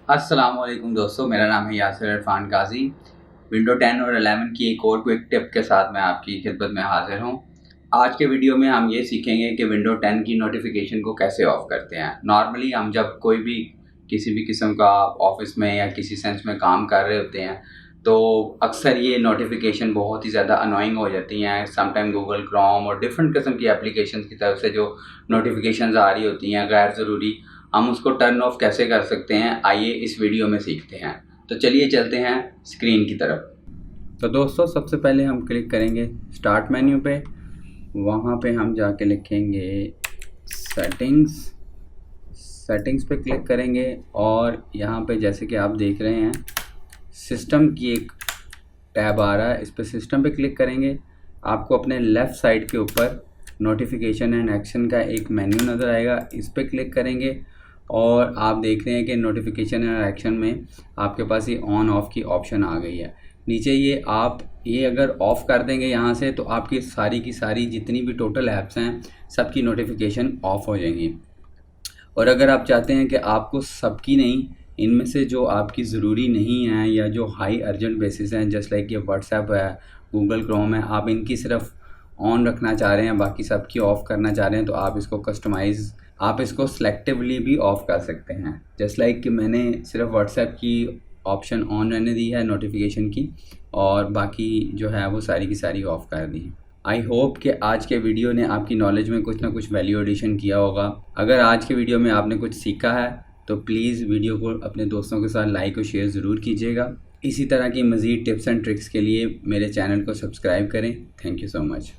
अस्सलामुअलैकुम दोस्तों, मेरा नाम है यासिर इरफान गाजी। विंडो 10 और 11 की एक और क्विक टिप के साथ मैं आपकी खिदमत में हाजिर हूँ। आज के वीडियो में हम ये सीखेंगे कि विंडो 10 की नोटिफिकेशन को कैसे ऑफ़ करते हैं। नॉर्मली हम जब कोई भी किसी भी किस्म का ऑफिस में या किसी सेंस में काम कर रहे होते हैं तो अक्सर ये नोटिफिकेशन बहुत ही ज़्यादा अनोइंग हो जाती हैं। समटाइम गूगल क्रोम और डिफरेंट किस्म की एप्लीकेशन की तरफ से जो नोटिफिकेशंस आ रही होती हैं गैर ज़रूरी, हम उसको टर्न ऑफ कैसे कर सकते हैं, आइए इस वीडियो में सीखते हैं। तो चलिए चलते हैं स्क्रीन की तरफ। तो दोस्तों, सबसे पहले हम क्लिक करेंगे स्टार्ट मेन्यू पे। वहाँ पे हम जाके लिखेंगे सेटिंग्स पे क्लिक करेंगे और यहाँ पे जैसे कि आप देख रहे हैं सिस्टम की एक टैब आ रहा है, इस पर सिस्टम पे क्लिक करेंगे। आपको अपने लेफ़्ट साइड के ऊपर नोटिफिकेशन एंड एक्शन का एक मेन्यू नज़र आएगा, इस पर क्लिक करेंगे और आप देख रहे हैं कि नोटिफिकेशन एंड एक्शन में आपके पास ये ऑन ऑफ की ऑप्शन आ गई है। नीचे ये अगर ऑफ़ कर देंगे यहाँ से तो आपकी सारी की सारी जितनी भी टोटल ऐप्स हैं सबकी नोटिफिकेशन ऑफ़ हो जाएंगी। और अगर आप चाहते हैं कि आपको सबकी नहीं, इनमें से जो आपकी ज़रूरी नहीं है या जो हाई अर्जेंट बेसिस हैं, जस्ट लाइक ये व्हाट्सएप है, गूगल क्रोम है, आप इनकी सिर्फ ऑन रखना चाह रहे हैं, बाकी सबकी ऑफ़ करना चाह रहे हैं, तो आप इसको सेलेक्टिवली भी ऑफ़ कर सकते हैं। जस्ट लाइक कि मैंने सिर्फ व्हाट्सएप की ऑप्शन ऑन रहने दी है नोटिफिकेशन की, और बाकी जो है वो सारी की सारी ऑफ़ कर दी है। आई होप कि आज के वीडियो ने आपकी नॉलेज में कुछ ना कुछ वैल्यू एडिशन किया होगा। अगर आज के वीडियो में आपने कुछ सीखा है तो प्लीज़ वीडियो को अपने दोस्तों के साथ लाइक और शेयर ज़रूर कीजिएगा। इसी तरह की मज़ीद टिप्स एंड ट्रिक्स के लिए मेरे चैनल को सब्सक्राइब करें। Thank you so much.